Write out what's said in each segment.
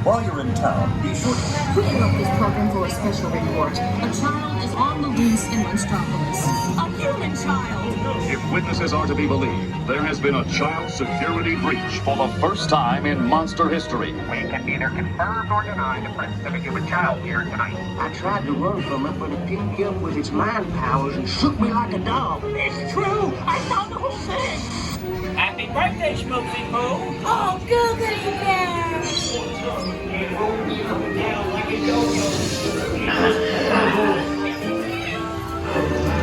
While you're in town, be sure to... We interrupt this program for a special report. A child is on the loose in Monstropolis. A human child! If witnesses are to be believed, there has been a child security breach for the first time in monster history. We can neither confirm nor deny the presence of a human child here tonight. I tried to run from it, but it picked me up with its mind powers and shook me like a dog. It's true! I don't know shit! Happy birthday, Schmoopsy Poo! Oh, googly bear!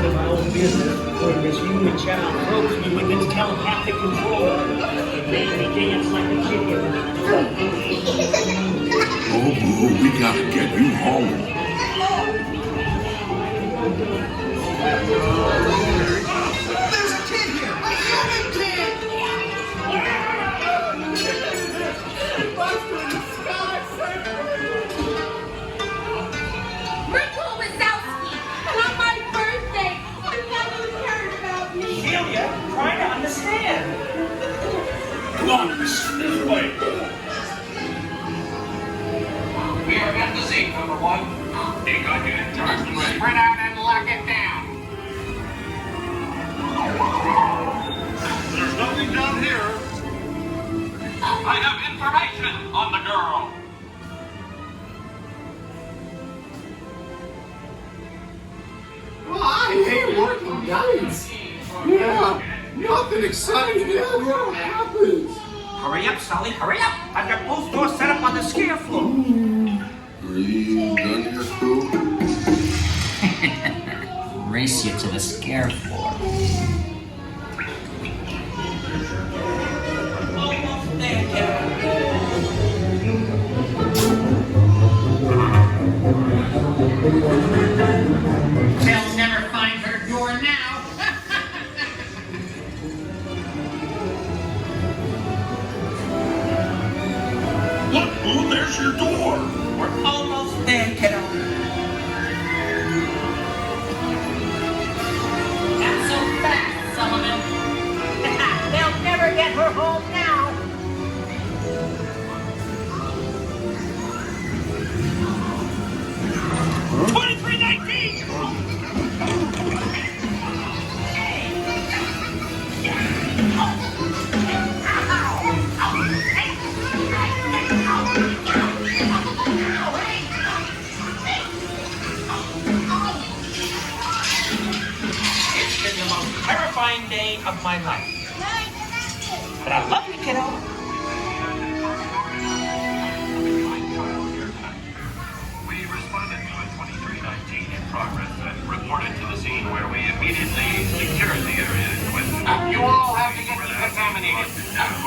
My own business, where this human child probes me with its telepathic control. It made me dance like a chicken. Oh, boo, we gotta get you home. There's a kid here! A human kid! Rico Wazowski, and on my birthday, I never cared about me. Celia, try to understand. Come on, this way. We are at the scene, number one. Take on unit, charge and ready. Spread out and lock it down. There's nothing down here. I have information on the girl. I hate working nights. Yeah, nothing exciting ever happens. Hurry up, Sully, hurry up! I've got both doors set up on the scare floor. Are you done here, Pooh? Race you to the scare floor. Almost there, kiddo. They'll never find her door now. Look, Pooh, there's your door. We're almost there, kiddo. Not so fast, Sullivan. They'll never get her home now! It's been the most terrifying day of my life. But I love you, kiddo. We responded to a 2319 in progress and reported to the scene where we immediately secured the area in question. You all have to get decontaminated.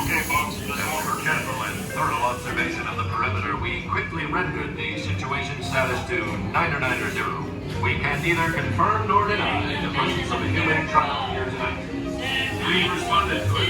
Okay, folks, just over careful and thorough observation of the perimeter, we quickly rendered the situation status to 990. We can neither confirm nor deny the presence of a human child here tonight. We responded to a